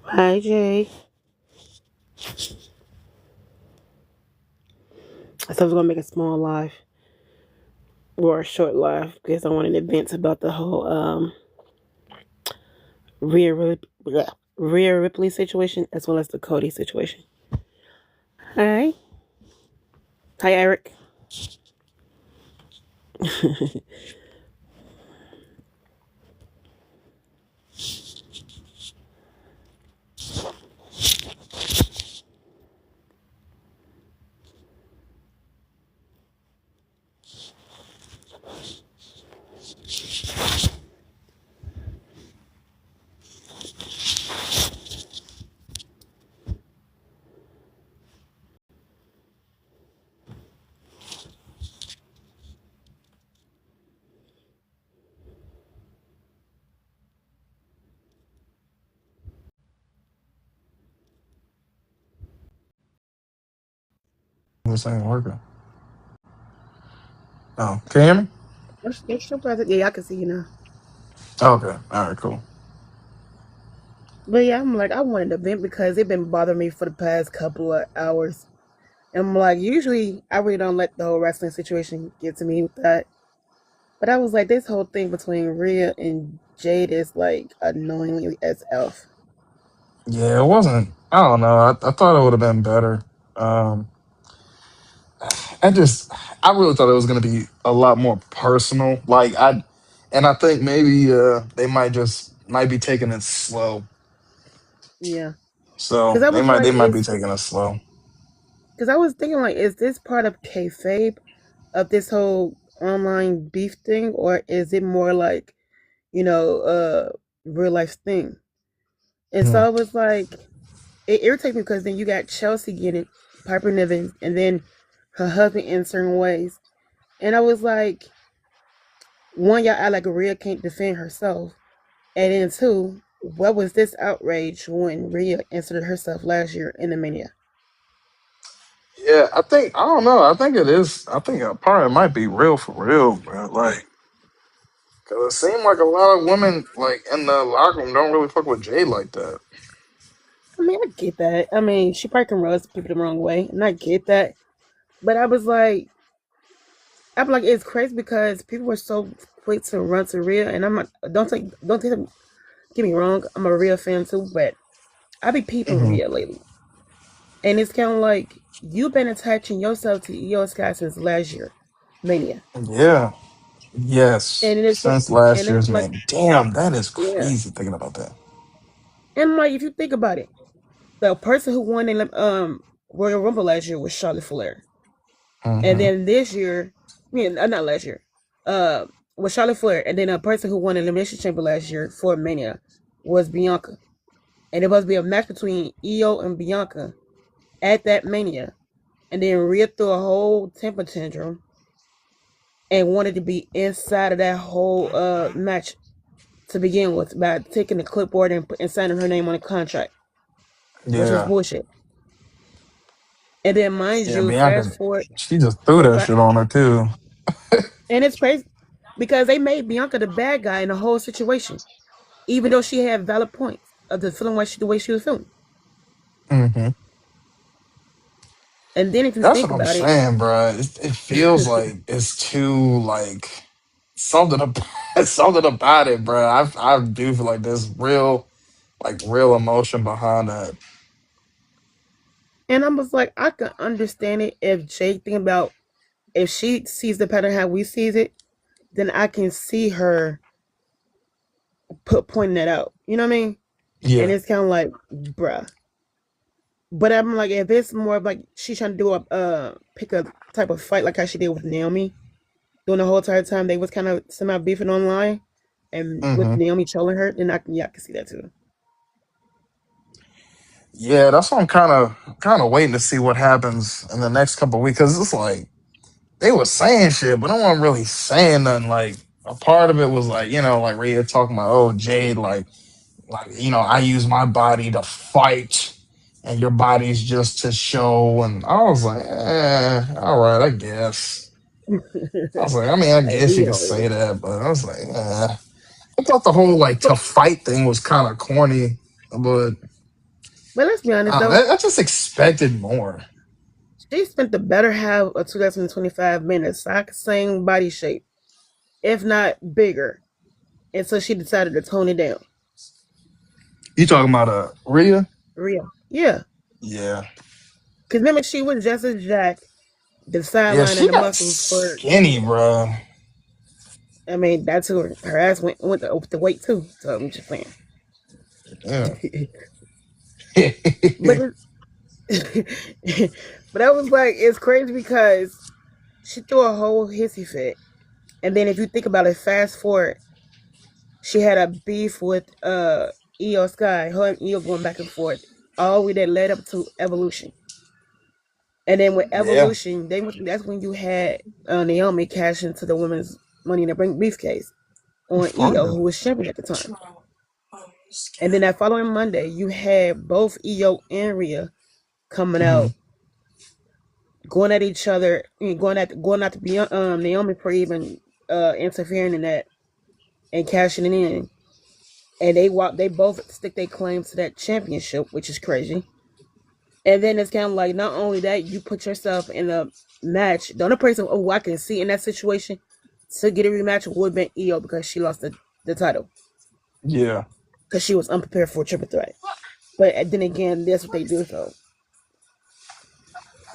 Hi, Jay. I thought I was gonna make a small live or a short live because I wanted to vent about the whole Rhea, Rhea Ripley situation as well as the Cody situation. Hi, hi, Eric. This ain't working. Oh, can you hear me? It's your present. Yeah, I can see you now. Okay. All right, cool. But yeah, I'm like, I wanted to vent because it been bothering me for the past couple of hours. And I'm like, usually I really don't let the whole wrestling situation get to me with that. But I was like, this whole thing between Rhea and Jade is like annoyingly as F. Yeah, it wasn't. I don't know. I thought it would have been better. Um, I just, I really thought it was going to be a lot more personal. And I think maybe they might be taking it slow. Yeah. So Because I was they like, might be taking it slow. because I was thinking like, is this part of kayfabe of this whole online beef thing, or is it more like, you know, real life thing? And so Hmm. I was like, it irritates me because then you got Chelsea getting Piper Niven, and then her husband in certain ways, and I was like, one, y'all act like Rhea can't defend herself, and then two, what was this outrage when Rhea inserted herself last year in the Mania? Yeah, I don't know. I think it is. I think a part of it might be real for real, bro. Like, cause it seemed like a lot of women, like in the locker room, don't really fuck with Jay like that. I mean, I get that. I mean, she probably can rub people the wrong way, and I get that. But I'm like, it's crazy because people were so quick to run to Rhea, and I'm like, get me wrong, I'm a Rhea fan too, but I be peeping Hmm. Rhea lately, and it's kind of like you've been attaching yourself to Io Sky since last year, Mania, Yeah. Yes. and Since last it's year's like, man. Damn, that is yeah, crazy thinking about that. and like if you think about it, the person who won in Royal Rumble last year was Charlotte Flair. And Hmm. then this year, I mean, not last year, uh, was Charlotte Flair. And then a person who won Elimination Chamber last year for Mania was Bianca. And it was be a match between Io and Bianca at that Mania. And then Rhea threw a whole temper tantrum and wanted to be inside of that whole match to begin with by taking the clipboard and signing her name on the contract, which was Yeah. bullshit. And then, mind Yeah, you, Bianca, fast forward, she just threw that fa- shit on her too. and it's crazy because they made Bianca the bad guy in the whole situation, even though she had valid points of the feeling the way she was feeling. Hmm. And then if you That's think what I'm about it, saying, bro. It feels like it's too like something about something about it, bro. I do feel like there's real emotion behind that. and I was like, I can understand it if Jake think about if she sees the pattern how we sees it, then I can see her pointing that out. You know what I mean? And Yeah. it's kind of like, bruh. But I'm like, if it's more of like she's trying to do a pick a type of fight like how she did with Naomi during the whole entire time they was kind of somehow beefing online, and with Hmm. Naomi trolling her, then I can see that too. Yeah, that's what I'm kind of waiting to see what happens in the next couple of weeks because it's like they were saying shit, but no one really saying nothing. Like a part of it was like like Rhea talking about Jade I use my body to fight, and your body's just to show. And I was like, all right, I guess. I was like, I mean, I Like, guess you could say that, but I was like, I thought the whole like to but fight thing was kind of corny, but. But let's be honest though, I just expected more. she spent the better half of 2025 being the exact same body shape, if not bigger, and so she decided to tone it down. You talking about Rhea? Rhea, yeah, Yeah, because remember she was just as jacked, the yeah, sideline and she the got muscles for. skinny, bro. I mean, that's who her ass went up the weight too. So I'm just saying. Yeah. but but I was like, it's crazy because she threw a whole hissy fit, and then if you think about it, fast forward, she had a beef with Io Sky, her and Io going back and forth, all we that led up to Evolution, and then with Yeah. Evolution, that's when you had Naomi cash into the women's Money in the Bank briefcase on For Io, real. who was champion at the time. And then that following Monday, you had both Io and Rhea coming Hmm. out, going at each other, going at Naomi for even interfering in that and cashing it in. And they both stick their claims to that championship, which is crazy. And then it's kind of like not only that, you put yourself in a match. The only person I can see in that situation to get a rematch would have been Io because she lost the title Yeah. because she was unprepared for a triple threat. But then again, that's what they do. So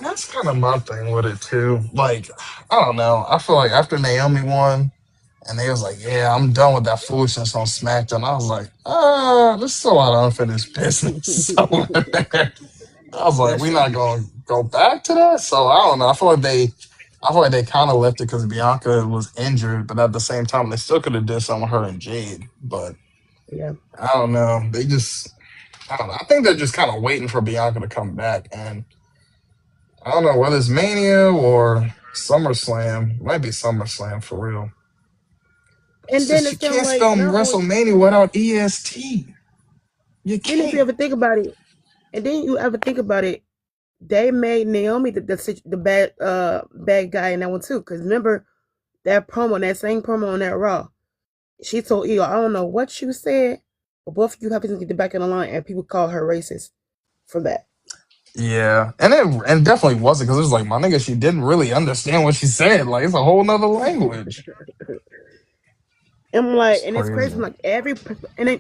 That's kind of my thing with it too. Like, I don't know. I feel like after Naomi won, and they was like, "Yeah, I'm done with that foolishness on SmackDown." I was like, there's still a lot of unfinished business." So I was like, that's "We're true. not going to go back to that." So I don't know. I feel like they kind of left it because Bianca was injured, but at the same time, they still could have did something with her and Jade. But Yeah. I don't know. I don't know. I think they're just kind of waiting for Bianca to come back, and I don't know whether it's Mania or SummerSlam. Might be SummerSlam for real. It's And then just you it's kind of can't like spell not only. WrestleMania without EST. You Then if you can't. ever think about it, and then you ever think about it, they made Naomi the bad guy in that one too. Because remember that same promo on that Raw, she told Io, I don't know what you said, but both of you have to get back in the line, and people call her racist for that. Yeah, and definitely wasn't because it was like my nigga. She didn't really understand what she said. Like it's a whole nother language. And I'm like, It's and it's crazy. crazy. I'm like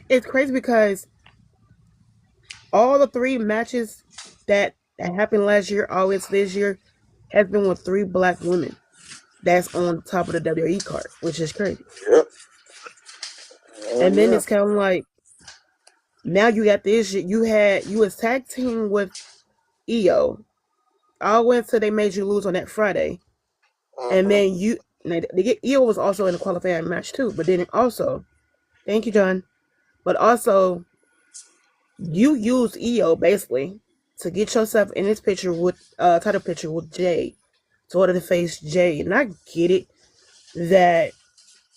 it's crazy because all the three matches that happened last year, always this year, has been with three black women. That's on top of the WWE card, which is crazy. Yep. Hell And then yeah. it's kind of like now you got this. You was tag team with Io all the way until they made you lose on that Friday, and Uh-huh. then Io was also in the qualifying match too. But then also, thank you, John. But also, you used Io basically to get yourself in this picture with title picture with Jay, to order to face Jay. And I get it that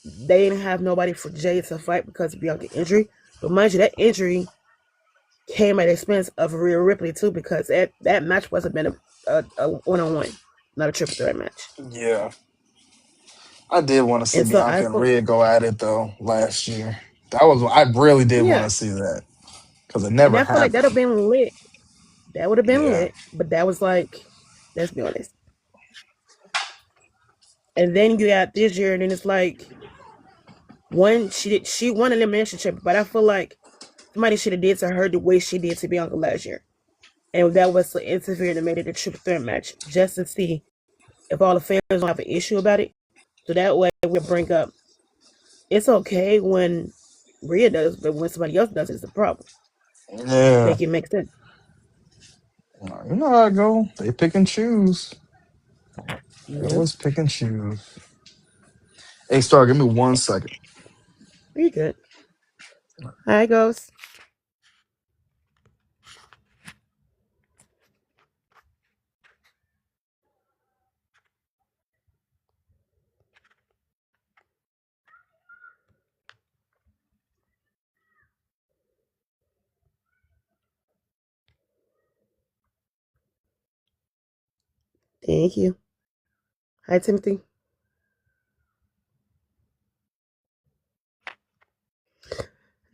they didn't have nobody for Jay to fight because of Bianca injury. But mind you, that injury came at the expense of Rhea Ripley too, because that match wasn't been a one-on-one, not a triple threat match. Yeah, I did want to see And so Bianca I and feel, Rhea go at it though last year. That was I really did want yeah, to see that because it and never I feel like that'd have happened. been lit. That would have been Yeah. lit, but that was like, let's be honest. And then you got this year, and then it's like she won an elimination chamber, but I feel like somebody should have did to her the way she did to Bianca last year, and that was to interfere and made it a triple threat match just to see if all the fans don't have an issue about it. So that way we'll bring up it's okay when Rhea does, but when somebody else does, it's a problem. Yeah. Make it make sense. You know how I go. They pick and choose. They Yeah, always pick and choose. Hey, Star, give me 1 second. pretty good. Hi, Ghost. Thank you. Hi, Timothy.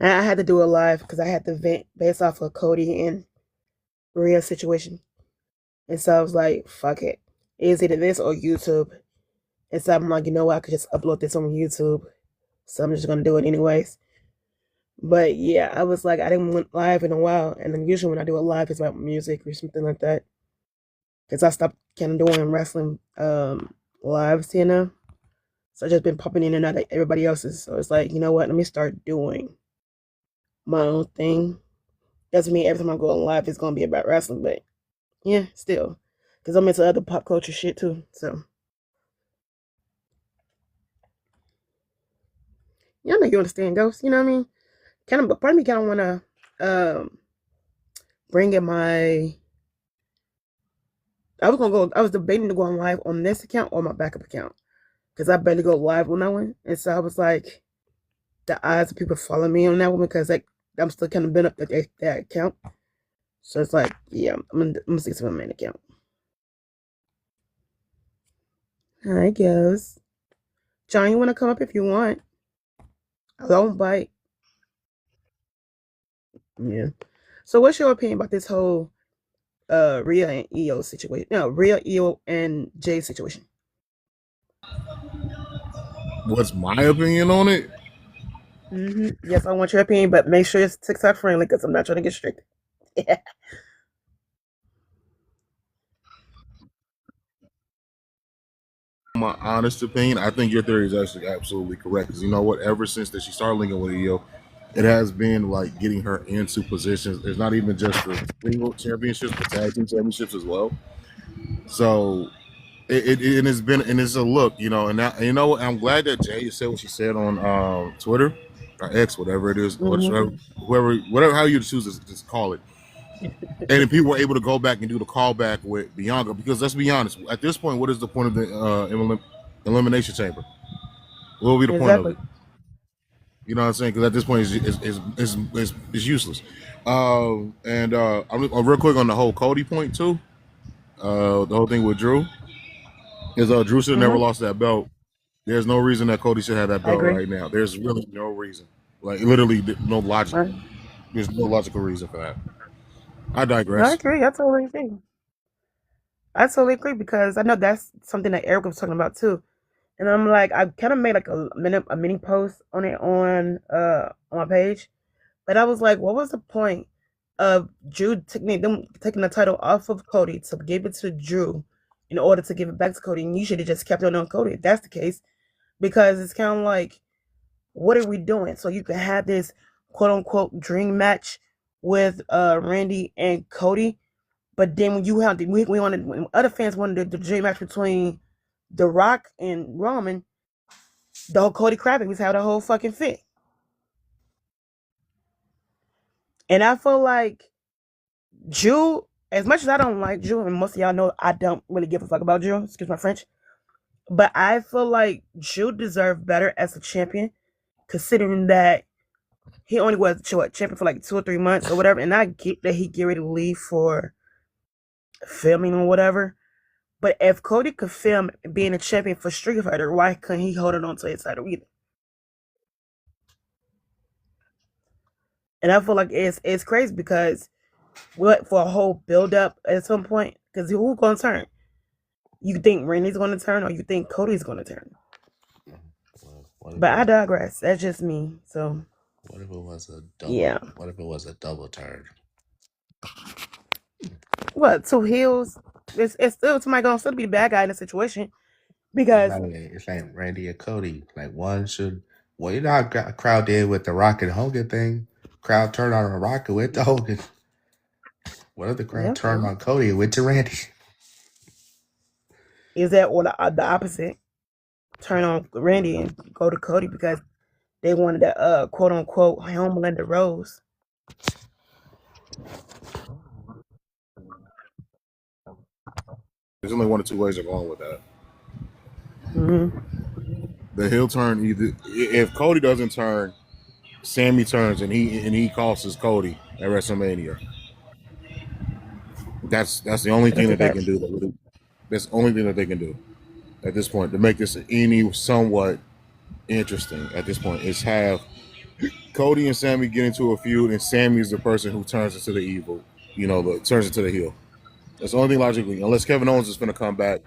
I had to do a live because I had to vent based off of Cody and Rhea situation. And so I was like, fuck it. It's either this or YouTube. And so I'm like, you know what? I could just upload this on YouTube. So I'm just going to do it anyways. But yeah, I was like, I didn't went live in a while. And then usually when I do a live, it's about music or something like that. Because I stopped kind of doing wrestling lives, you know? So I just been popping in and out of everybody else's. So it's like, you know what? Let me start doing my own thing. Doesn't mean every time I go on live, it's going to be about wrestling. But yeah, still. Because I'm into other pop culture shit too. So. Yeah, I know you understand, Ghost. You know what I mean? Kind of, but part of me kind of want to bring in my. I was gonna go. I was debating to go on live on this account or my backup account because I barely go live on that one, and so I was like, the eyes of people follow me on that one because like I'm still kind of been up that account. So it's like, yeah, I'm gonna stick to my main account. Hi, Ghost. John, you want to come up if you want? I don't bite. Yeah. So, what's your opinion about this whole Rhea and EO situation? No, Rhea, EO, and Jay situation. What's my opinion on it? Yes, I want your opinion, but make sure it's TikTok friendly because I'm not trying to get strict. Yeah. My honest opinion, I think your theory is actually absolutely correct. Because you know what? Ever since that she started linking with EO, it has been like getting her into positions. It's not even just the single championships, but tag team championships as well. So it has been, and it's a look, you know. And now, you know what? I'm glad that Jay said what she said on Twitter or X, whatever it is, or whatever how you choose to just call it. And then people were able to go back and do the callback with Bianca, because let's be honest, at this point, what is the point of the elimination chamber? What will be the point of Exactly. it? You know what I'm saying? Because at this point, it's useless. I'm real quick on the whole Cody point too. The whole thing with Drew is Drew should have never lost that belt. There's no reason that Cody should have that I belt agree. right now. There's really no reason. Like literally no logic. I, There's no logical reason for that. I I digress. agree. I totally agree. I totally agree because I know that's something that Eric was talking about too. And I'm like, I kind of made like a mini post on it on my page, but I was like, what was the point of Drew taking the title off of Cody to give it to Drew in order to give it back to Cody? And you should have just kept it on Cody if that's the case, because it's kind of like, what are we doing? So you can have this quote unquote dream match with Randy and Cody, but then when you have we wanted when other fans wanted the dream match between The Rock and Roman, the whole Cody Kravitz was how the whole fucking fit. And I feel like Drew, as much as I don't like Drew, and most of y'all know I don't really give a fuck about Drew, excuse my French, but I feel like Drew deserved better as a champion, considering that he only was champion for like 2 or 3 months or whatever. And I get that he get ready to leave for filming or whatever. But if Cody could film being a champion for Street Fighter, why couldn't he hold it on to his title either? And I feel like it's crazy because what for a whole build up at some point, because who's gonna turn? You think Randy's gonna turn or you think Cody's gonna turn? But I digress. That's just me. So what if it was a double? Yeah. What if it was a double turn? What, two heels? It's still somebody gonna still be the bad guy in the situation because It's like Randy and Cody. Like one should. Well, you know how crowd did with the Rock and Hogan thing. Crowd turned on the Rock and went to Hogan. What if the crowd turned on Cody and went to Randy? Is that or the opposite? Turn on Randy and go to Cody because they wanted that quote unquote Homelander Rose. There's only one or two ways of going with that. Mm-hmm. The heel turn either if Cody doesn't turn, Sammy turns and he costs Cody at WrestleMania. That's the only thing that they can do. That's the only thing that they can do at this point to make this any somewhat interesting. At this point, is have Cody and Sammy get into a feud, and Sammy is the person who turns into the evil. turns into the heel. That's the only thing logically, unless Kevin Owens is going to come back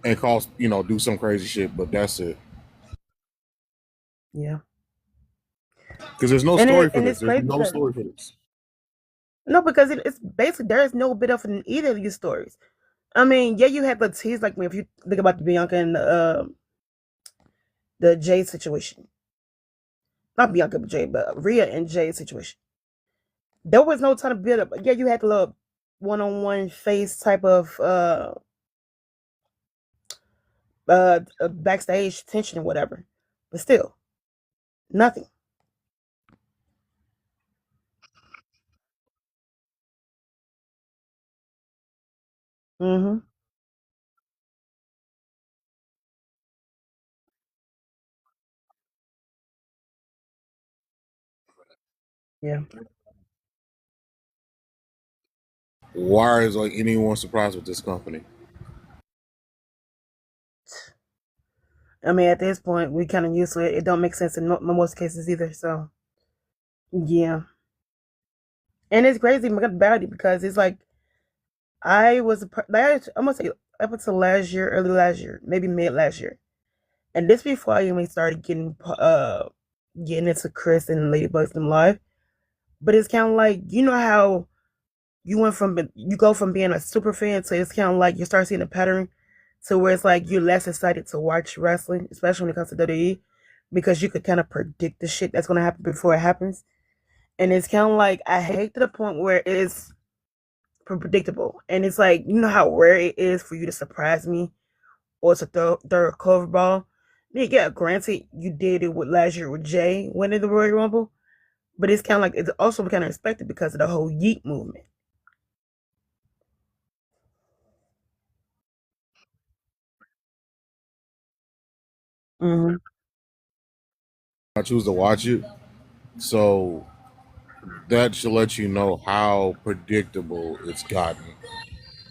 and cause do some crazy shit. But that's it. Yeah. Because there's no And story for this. it's There's crazy no because story for this. no, because it's basically there is no bit of in either of these stories. I mean, yeah, you had the tease like if you think about the Bianca and the Jay situation, not Bianca but Jay, but Rhea and Jay situation. There was no ton of build up. Yeah, you had the little one-on-one face type of backstage tension or whatever, but still nothing. Mm-hmm. Yeah. Why is like anyone surprised with this company? I mean, at this point, we kind of used to it. It don't make sense in most cases either. So yeah, and it's crazy about it because it's like I was last, I'm gonna say up until last year, early last year, maybe mid last year, and this before I even started getting into Chris and Ladybugs and live. But it's kind of like how you go from being a super fan to it's kind of like you start seeing a pattern to where it's like you're less excited to watch wrestling, especially when it comes to WWE, because you could kind of predict the shit that's gonna happen before it happens. And it's kind of like I hate to the point where it is predictable, and it's like how rare it is for you to surprise me or to throw a curveball. Yeah, granted, you did it with last year with Jay winning the Royal Rumble, but it's kind of like it's also kind of expected because of the whole Yeet movement. Mm-hmm. I choose to watch it, so that should let you know how predictable it's gotten.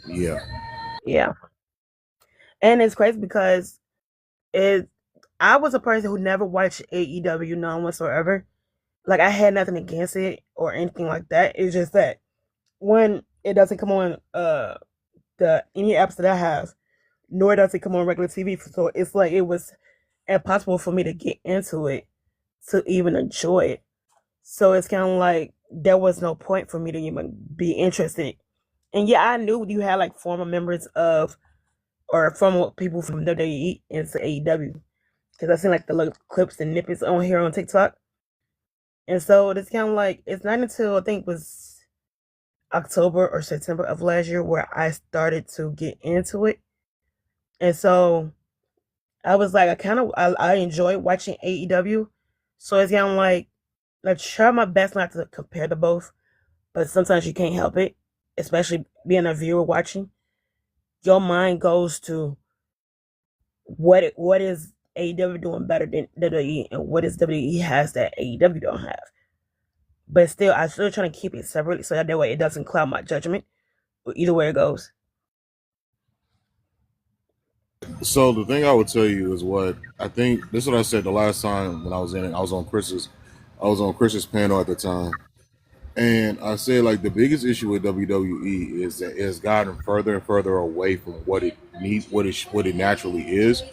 Yeah. Yeah, and it's crazy because it. I was a person who never watched AEW none whatsoever. Like I had nothing against it or anything like that. It's just that when it doesn't come on the any apps that I have, nor does it come on regular TV. So it's like it was impossible for me to get into it to even enjoy it. So it's kind of like there was no point for me to even be interested. And yeah, I knew you had like former members of or former people from WWE into AEW because I seen like the little clips and snippets on here on TikTok. And so it's kind of like it's not until I think it was October or September of last year where I started to get into it. And so I was like, I enjoy watching AEW. So it's kind of like I try my best not to compare the both, but sometimes you can't help it, especially being a viewer watching. Your mind goes to what is AEW doing better than WWE, and what is WWE has that AEW don't have. But still, I still trying to keep it separately so that way it doesn't cloud my judgment. Either way it goes. So the thing I would tell you is what I think. This is what I said the last time when I was in it. I was on Chris's panel at the time, and I said like the biggest issue with WWE is that it has gotten further and further away from what it needs, what it naturally is,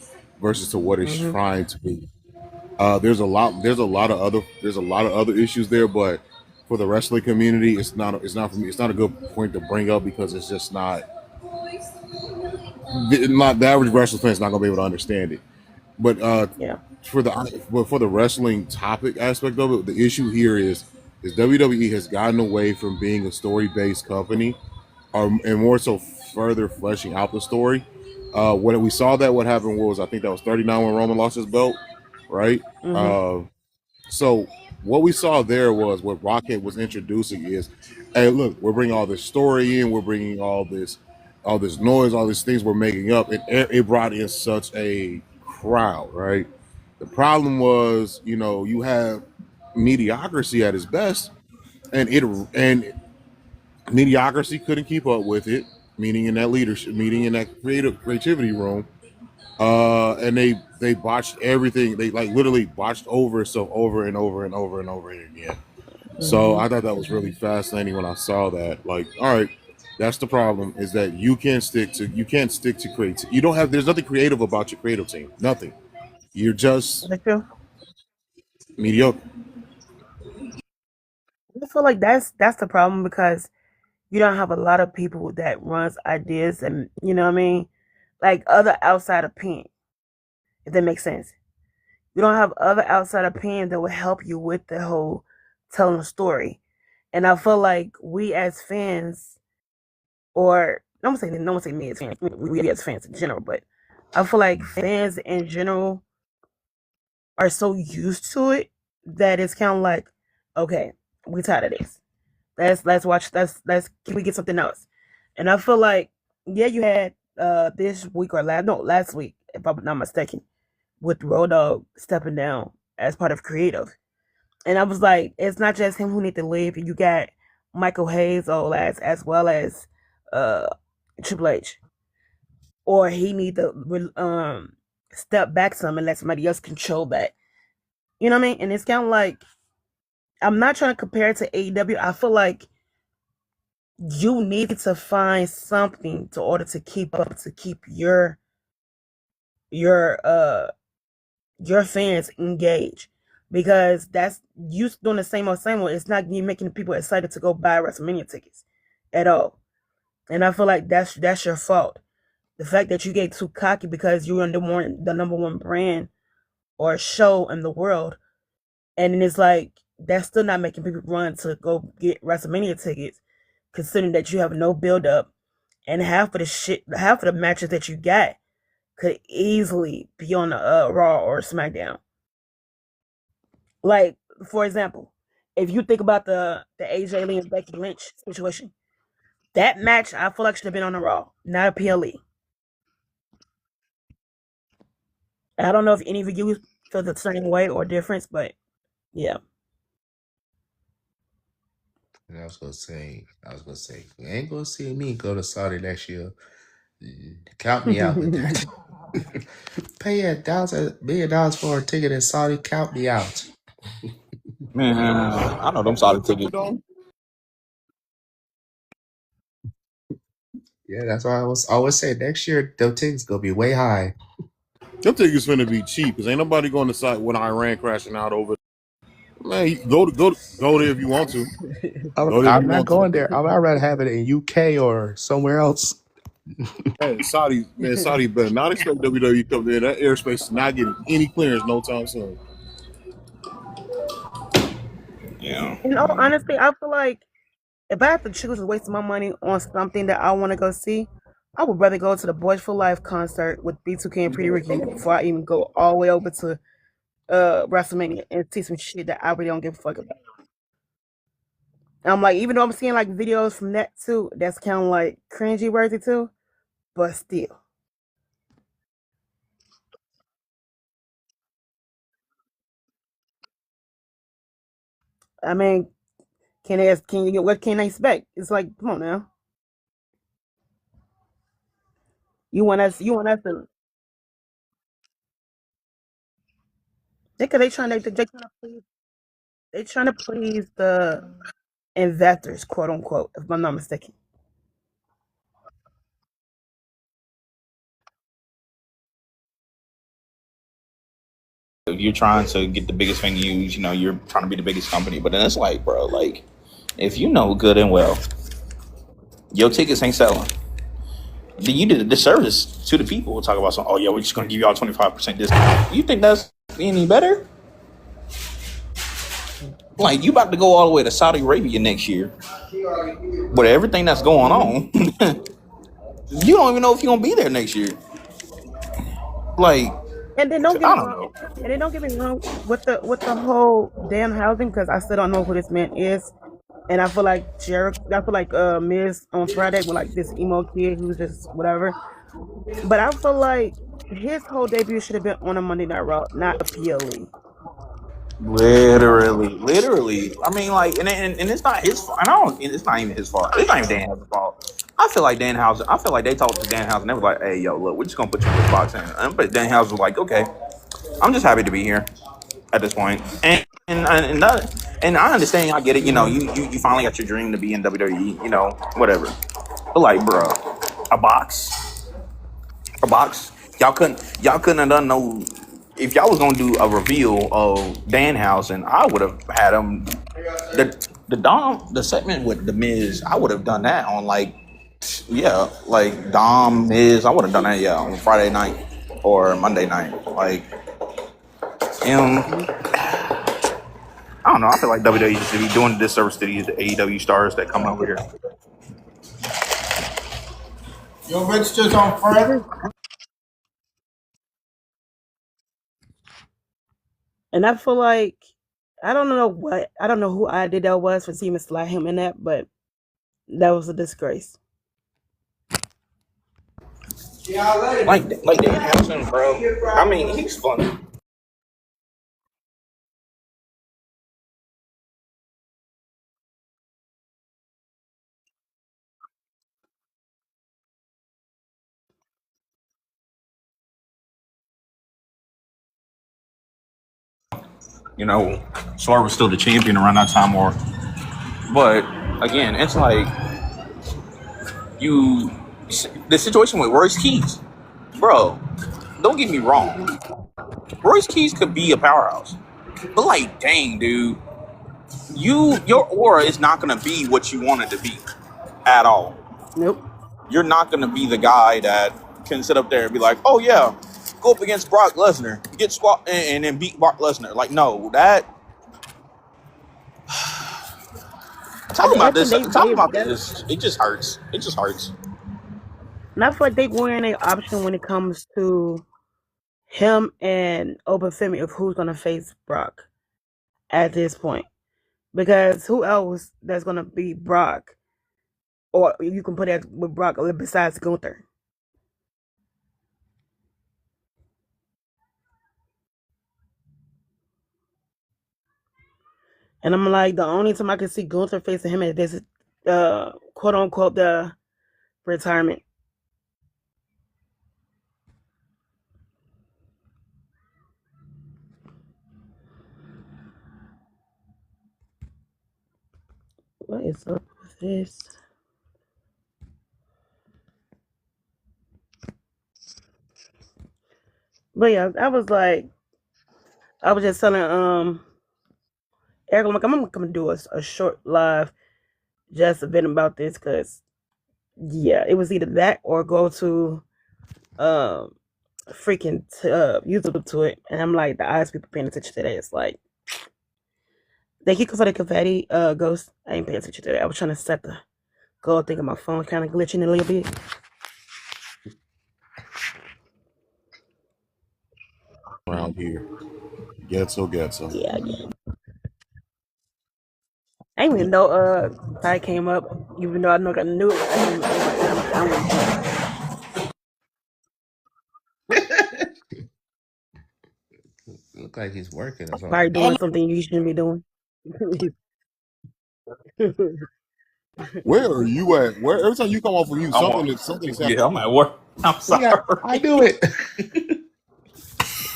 versus to what it's Mm-hmm. trying to be. There's a lot of other issues there, but for the wrestling community, it's not for me. It's not a good point to bring up because it's just not the average wrestling fan is not gonna be able to understand it. But Yeah. for the wrestling topic aspect of it, the issue here is WWE has gotten away from being a story based company, and more so further fleshing out the story. When we saw that, what happened was I think that was 39 when Roman lost his belt, right? Mm-hmm. Uh, so what we saw there was what Rocket was introducing is, hey, look, we're bringing all this story in, we're bringing all this noise, all these things we're making up, and it brought in such a crowd, right? The problem was, you have mediocrity at its best, and mediocrity couldn't keep up with it, meaning in that leadership, meaning in that creativity room, and they botched everything. They like literally botched over itself over and over and over and over again. So I thought that was really fascinating when I saw that. Like, all right, that's the problem, is that you can't stick to create. You don't have there's nothing creative about your creative team. Nothing. You're just That's true. mediocre. I feel like that's the problem because you don't have a lot of people that runs ideas and you know what I mean, like other outside opinion. If that makes sense, you don't have other outside opinion that will help you with the whole telling a story. And I feel like we as fans, or no one say me as fans, we as fans in general, but I feel like fans in general are so used to it that it's kind of like, okay, we tired of this. Let's watch. Let's can we get something else? And I feel like yeah, you had this week or last week, if I'm not mistaken, with Road Dogg stepping down as part of creative. And I was like, it's not just him who need to leave. You got Michael Hayes as well as uh Triple H, or he need to step back some and let somebody else control that. You know what I mean? And it's kind of like I'm not trying to compare it to AEW. I feel like you need to find something to order to keep up to keep your your fans engaged, because that's you doing the same old. It's not you making people excited to go buy WrestleMania tickets at all. And I feel like that's your fault. The fact that you get too cocky because you're the number one brand or show in the world, and then it's like that's still not making people run to go get WrestleMania tickets, considering that you have no build up, and half of the matches that you got could easily be on Raw or SmackDown. Like, for example, if you think about the AJ Lee and Becky Lynch situation, that match I feel like should have been on the Raw, not a PLE. I don't know if any of you feel the same way or difference, but yeah. And I was gonna say, you ain't gonna see me go to Saudi next year. Count me out with that. Pay $1,000 for a ticket in Saudi. Count me out. Man, I know them solid tickets. Yeah, that's why I was always say next year the tickets gonna be way high. Them tickets finna be cheap because ain't nobody going to site with Iran crashing out over. Man, go there if you want to. Go there if I'm you not want going to. there. I'd rather have it in UK or somewhere else. Man, Saudi better not expect WWE to come there. That airspace is not getting any clearance no time soon. Yeah. In all honesty, I feel like if I have to choose to waste my money on something that I want to go see, I would rather go to the Boys for Life concert with B2K and Pretty Ricky before I even go all the way over to WrestleMania and see some shit that I really don't give a fuck about. And I'm like, even though I'm seeing like videos from that too, that's kind of like cringy worthy too, but still. I mean, can you get what can they expect? It's like, come on now. You want us to they trying to please the investors, quote unquote, if I'm not mistaken. If you're trying to get the biggest venues, you're trying to be the biggest company. But then it's like, bro, like, if you know good and well your tickets ain't selling, then you did a disservice to the people. We'll talk about some. Oh yeah, we're just gonna give y'all 25% discount. You think that's any better? Like, you about to go all the way to Saudi Arabia next year, with everything that's going on. You don't even know if you're gonna be there next year. Like, And then don't get I me don't wrong. know. And then don't get me wrong with the whole damn housing, because I still don't know who this man is. And I feel like Miz on Friday with like this emo kid who's just whatever. But I feel like his whole debut should have been on a Monday Night Raw, not a PLE. Literally. I mean, like, and it's not his fault. And I don't. It's not even his fault. It's not even Dan Housen's fault. I feel like they talked to Dan Housen. They was like, "Hey, yo, look, we're just gonna put you in this box." But Dan Housen was like, "Okay, I'm just happy to be here at this point." And that, And I understand, I get it. You know, you finally got your dream to be in WWE. You know, whatever. But like, bro, a box, Y'all couldn't have done no. If y'all was gonna do a reveal of Danhausen, I would have had him. The segment with the Miz, I would have done that on like, yeah, like Dom Miz. I would have done that, yeah, on Friday night or Monday night. Like, I don't know. I feel like WWE should be doing a disservice to these AEW stars that come over here. Your register's on Friday. And I feel like I don't know who idea that was for seeing slide him in that, but that was a disgrace. Like Danhausen, bro. I mean, he's funny. You know, Swerve was still the champion around that time, but again, it's like the situation with Royce Keys, bro. Don't get me wrong, Royce Keys could be a powerhouse, but like, dang, dude, your aura is not gonna be what you want it to be at all. Nope. You're not gonna be the guy that can sit up there and be like, oh yeah, go up against Brock Lesnar, get squat and then beat Brock Lesnar. Like, no, that. Talking about this, it just hurts. It just hurts. And I feel like they wearing an option when it comes to him and Open Femi of who's gonna face Brock at this point. Because who else that's gonna be Brock? Or you can put that with Brock besides Gunther. And I'm like, the only time I can see Gunther facing him is this quote unquote the retirement. What is up with this? But yeah, I was just telling Eric, I'm like, I'm gonna do a short live just event about this because yeah, it was either that or go to freaking YouTube to it. And I'm like, the eyes people paying attention to that. It's like, thank you for the confetti, Ghost. I ain't paying attention to that. I was trying to set the goal thing on my phone, kind of glitching a little bit. Around here, ghetto. Yeah. I didn't even know I came up, even though I knew it. Look like he's working or Probably something. doing something you shouldn't be doing. Where are you at? Where every time you come off of you, something's happening. Yeah, I'm at work. I'm sorry. Yeah, I do it.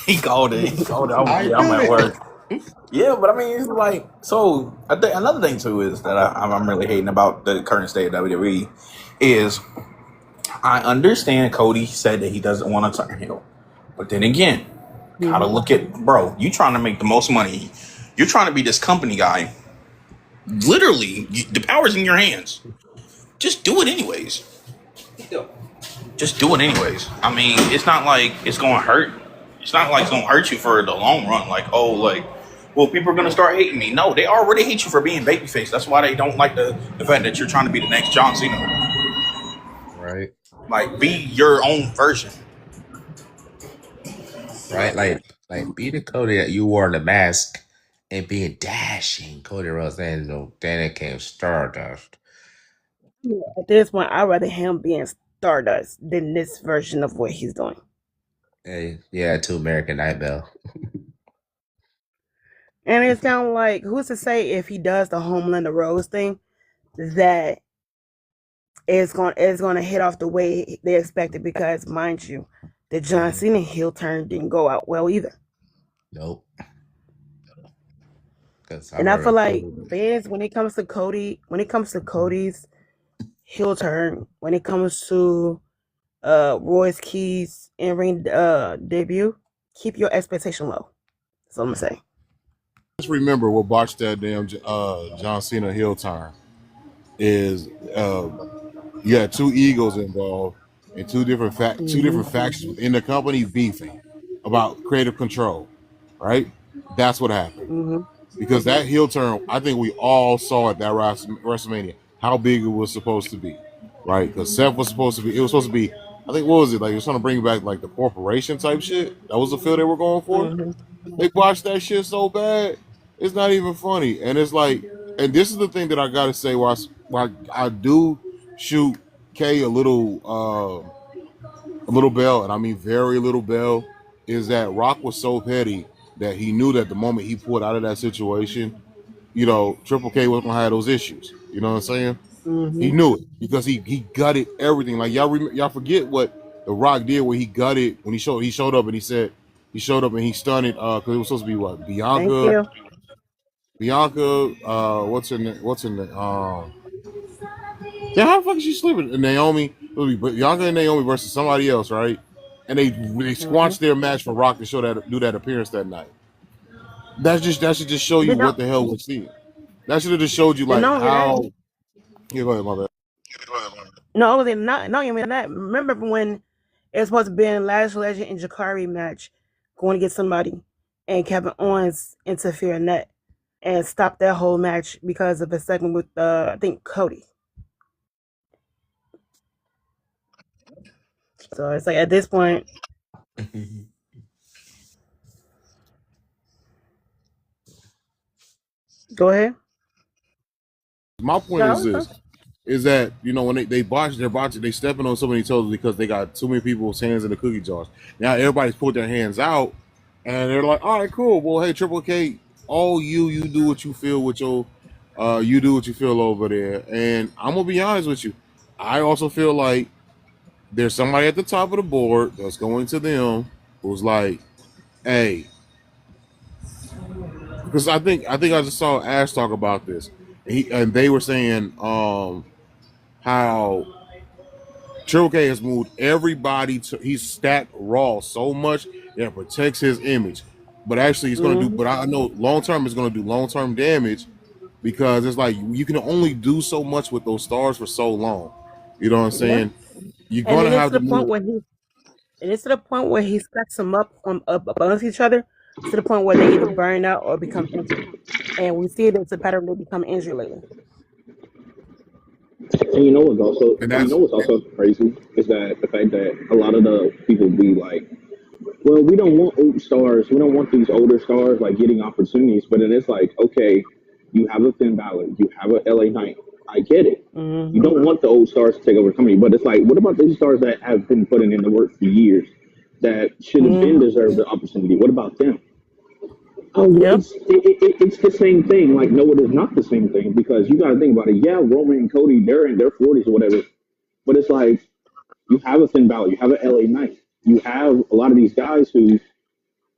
He called it. I'm at work. Yeah, but I mean, it's like, so I think another thing too is that I'm really hating about the current state of WWE is I understand Cody said that he doesn't want to turn heel, but then again, gotta look at, bro, you trying to make the most money. You're trying to be this company guy. Literally, the power's in your hands. Just do it anyways. Just do it anyways. I mean, it's not like it's gonna hurt. It's not like it's gonna hurt you for the long run. Like, oh, like, well, people are gonna start hating me. No, they already hate you for being babyface. That's why they don't like the fact that you're trying to be the next John Cena. Right. Like, be your own version. Right, like be the Cody that you wore the mask and being dashing Cody Rhodes, and then it came Stardust. At this point, I'd rather him being Stardust than this version of what he's doing. Hey, yeah, to American Nightmare. And it's kind of like, who's to say if he does the Homelander Rose thing that it's going to hit off the way they expected? Because mind you, the John Cena heel turn didn't go out well either. Nope. And I feel like fans, when it comes to Cody's heel turn, when it comes to Roy's Keys in ring debut, keep your expectation low. That's all I'm saying. Just remember what botched that damn John Cena heel turn is you had two egos involved and two different factions within the company beefing about creative control, right? That's what happened. Because that heel turn, I think we all saw at that WrestleMania how big it was supposed to be, right? Because Seth was supposed to be, I think, what was it? Like, it was trying to bring back like the corporation type shit. That was the feel they were going for. They botched that shit so bad, it's not even funny. And it's like, and this is the thing that I gotta say, why I do shoot Kay a little bell, and I mean very little bell, is that Rock was so petty that he knew that the moment he pulled out of that situation, Triple K was gonna have those issues. You know what I'm saying? He knew it because he gutted everything. Like y'all forget what the Rock did, where he gutted when he showed up and he said he showed up and he stunned because it was supposed to be what Bianca, what's her name? Yeah, how the fuck is she sleeping? And Naomi, it would be Bianca and Naomi versus somebody else, right? And they squanched their match for Rock to do that appearance that night. That should just show you what the hell we're seeing. That should have just showed you like how. Yeah, go ahead, my bad. No, they're not even that. Remember when it was supposed to be a Lash Legend and Jakari match, going to get somebody, and Kevin Owens interfered in that and stopped that whole match because of a segment with I think Cody. So it's like at this point. Go ahead. My point is this: is that when they botch, they stepping on so many toes because they got too many people's hands in the cookie jars. Now everybody's put their hands out, and they're like, "All right, cool. Well, hey, Triple K, all you do what you feel with your, you do what you feel over there." And I'm gonna be honest with you, I also feel like there's somebody at the top of the board that's going to them who's like, "Hey," because I think I just saw Ash talk about this. And they were saying how Triple K has moved everybody he's stacked Raw so much that it protects his image. But actually it's gonna do, but I know long term it's gonna do long term damage because it's like you can only do so much with those stars for so long. You know what I'm saying? You're gonna have to move. And it's to the point where he stacks them up against each other to the point where they either burn out or become injured. And we see that it's a pattern they become injured lately. And you know what's also crazy is that the fact that a lot of the people be like, well, we don't want old stars. We don't want these older stars like getting opportunities. But then it's like, okay, you have a Finn Balor, you have a LA Knight. I get it. You don't want the old stars to take over the company. But it's like, what about these stars that have been putting in the work for years that should have been deserved the opportunity? What about them? Oh, yep. It's the same thing. Like, no, it is not the same thing because you got to think about it. Yeah, Roman and Cody, they're in their 40s or whatever. But it's like, you have a Finn Balor, you have an LA Knight. You have a lot of these guys who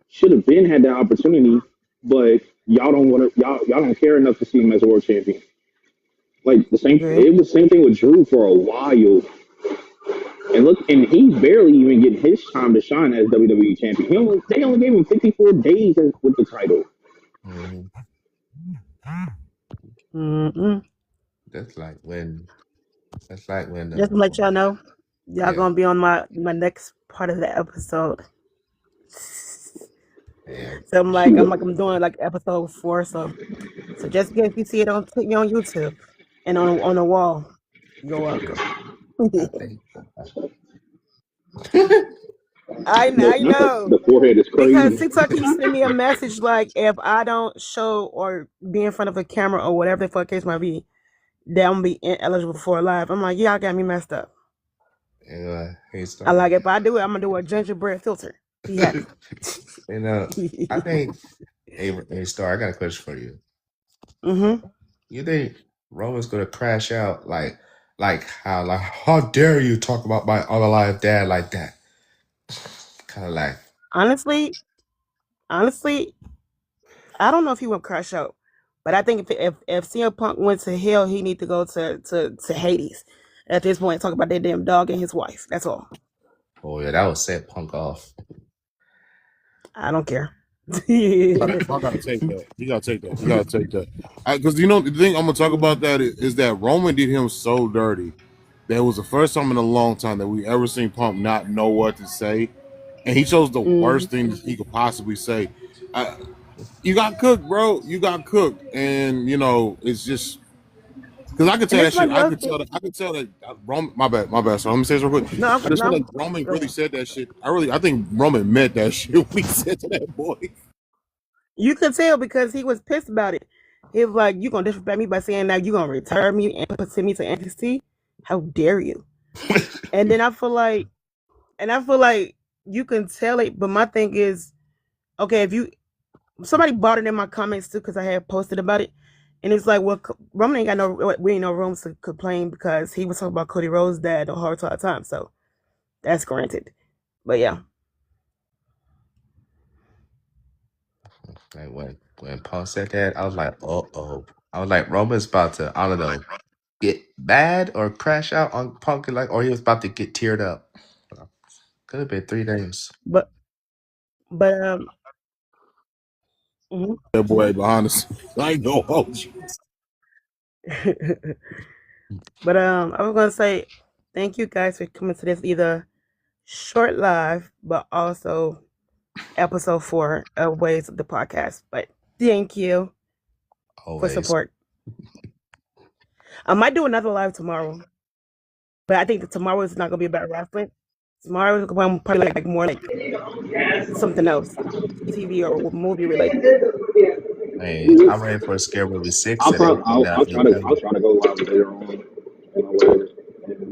should have had that opportunity, but y'all don't care enough to see him as a world champion. Like the same, it was the same thing with Drew for a while. And look, and he's barely even getting his time to shine as WWE champion. They only gave him 54 days with the title. That's like when. Just to let y'all know, y'all gonna be on my next part of the episode. So I'm doing like episode 4. So just in case you see it on YouTube and on the wall, you're welcome. I know. The forehead is crazy. Because TikTok keeps sending me a message like, if I don't show or be in front of a camera or whatever the fuck case might be, that I'm gonna be ineligible for live. I'm like, y'all got me messed up. I like, if I do it, I'm gonna do a gingerbread filter. Yeah. I think, hey Star, I got a question for you. You think Roman's gonna crash out like how dare you talk about my unalive dad like that? Kind of like. Honestly, I don't know if he will crash out, But I think if CM Punk went to hell, he need to go to Hades. At this point, talk about that damn dog and his wife. That's all. Oh yeah, that would set Punk off. I don't care. I gotta take that. You gotta take that. You gotta take that. Because you know the thing I'm gonna talk about that is that Roman did him so dirty. That was the first time in a long time that we ever seen Punk not know what to say, and he chose the worst thing he could possibly say. You got cooked, bro. You got cooked, and you know it's just because I could tell that shit. I could tell that Roman. My bad. So let me say this real quick. No, I just feel like Roman really said that shit. I think Roman meant that shit when he said to that boy. You could tell because he was pissed about it. He was like, "You gonna disrespect me by saying now you gonna return me and put me to NXT? How dare you?" and I feel like you can tell it. But my thing is, okay, if somebody bought it in my comments too because I had posted about it, and it's like, well, Roman ain't got we ain't no room to complain because he was talking about Cody Rhodes' dad the whole time. So that's granted. But yeah. Like when Punk said that, I was like, oh. I was like, Roman's about to, I don't know, get mad or crash out on Punk, like, or he was about to get teared up. Could have been 3 names. But That boy behind us. I ain't gonna hold you. But I was gonna say thank you guys for coming to this either short live, but also episode 4 of Ways of the Podcast. But thank you Always. for support. I might do another live tomorrow, but I think that tomorrow is not gonna be about wrestling. Tomorrow is probably like more like something else, TV or movie related. Hey, I'm ready for a Scare Movie 6. I'll try to go live later on.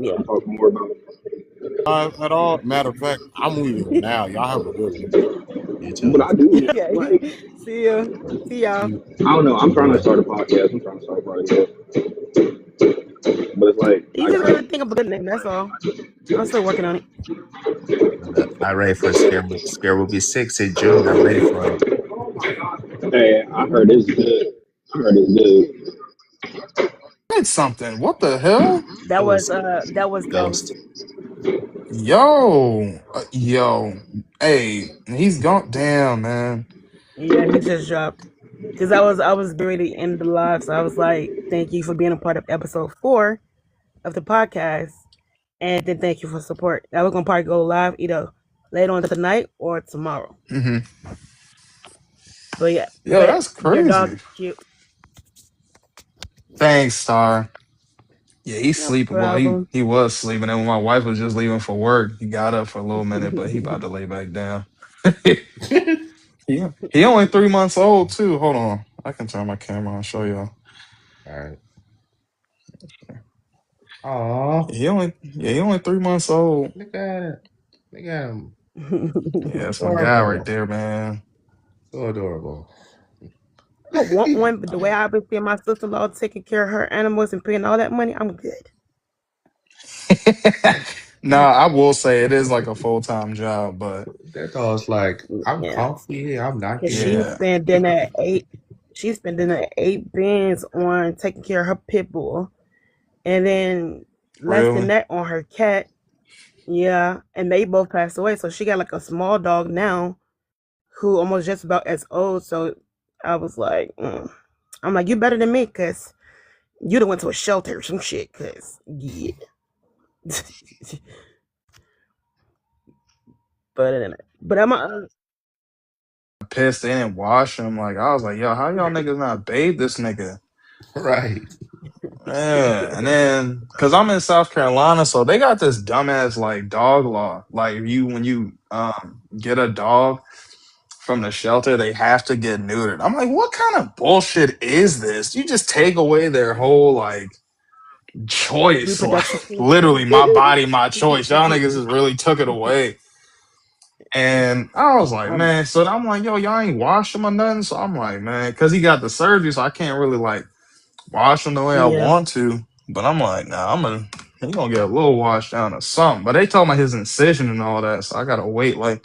Yeah. Talk more about it. At all. Matter of fact, I'm leaving now. Y'all have a good one. You too. But I do. Okay. Like, See y'all. I don't know. I'm trying to start a podcast. I'm trying to start a podcast. But it's like you just gotta think of a good name. That's all. I'm still working on it. I'm ready for Scare Movie 6 in June. I'm ready for it. Hey, I heard it's good. It's something. What the hell? That was Ghost. Yo. Hey, he's gone. Damn, man. Yeah, he just dropped. Because I was ready to end the live, so I was like, thank you for being a part of episode 4 of the podcast, and then thank you for support. Now we're gonna probably go live either later on tonight or tomorrow. But yeah, that's crazy. Your dog is cute. Thanks, Star. Yeah, he's sleeping. Well, he was sleeping, and when my wife was just leaving for work, he got up for a little minute, but he about to lay back down. Yeah, he only 3 months old too. Hold on, I can turn my camera on and show y'all. All right. Aww. He only 3 months old. Look at him. Yeah, that's my guy right there, man. So adorable. I want one, but the way I've been seeing my sister-in-law taking care of her animals and paying all that money, I'm good. Nah, I will say it is like a full-time job, but that dog's like, I'm comfy. I'm not getting. She's spending that 8 bands on taking care of her pit bull, and then less than that on her cat. Yeah, and they both passed away, so she got like a small dog now, who almost just about as old. So I was like, I'm like, you better than me, cause you done went to a shelter or some shit, cause yeah. but I'm pissed they didn't wash him. Like I was like, yo, how y'all niggas not bathe this nigga? Right. Yeah, and then because I'm in South Carolina, so they got this dumbass like dog law. Like when you get a dog from the shelter, they have to get neutered. I'm like, what kind of bullshit is this? You just take away their whole like choice. Like, literally, my body, my choice. Y'all niggas just really took it away. And I was like, man, so I'm like, yo, y'all ain't wash him or nothing. So I'm like, man, because he got the surgery, so I can't really like wash him the way I want to. But I'm like, nah, he gonna get a little wash down or something. But they told me his incision and all that, so I gotta wait. Like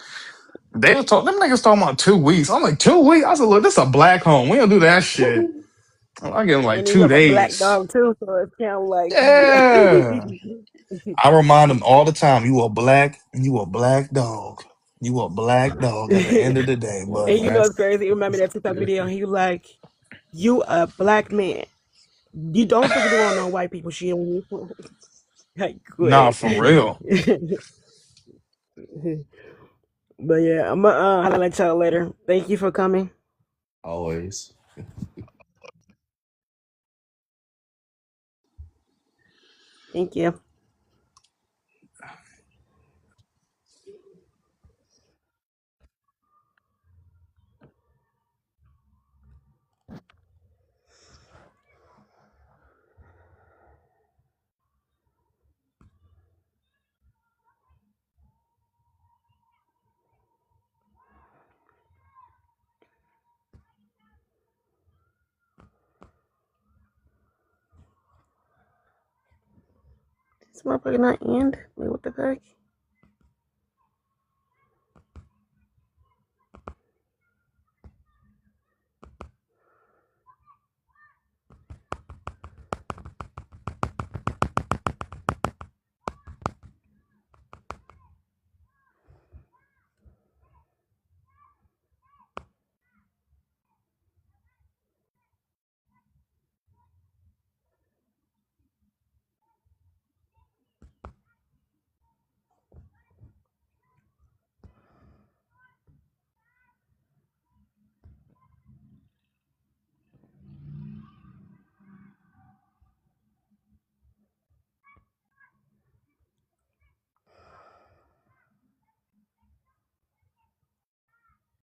them niggas talking about 2 weeks. I'm like, 2 weeks? I said, look, this is a black home. We don't do that shit. I give him like And then you 2 have a black days. dog too, so it's kind of like Yeah. I remind him all the time, you a black dog. You a black dog at the end of the day, And buddy. you know it's crazy. It remember that TikTok video. He was like, "You a black man. You don't think you want no white people shit when you like Nah, quit." for real. But yeah, I'm gonna highlight y'all later. Thank you for coming. Always. Thank you. This motherfucker not end. Wait, what the heck?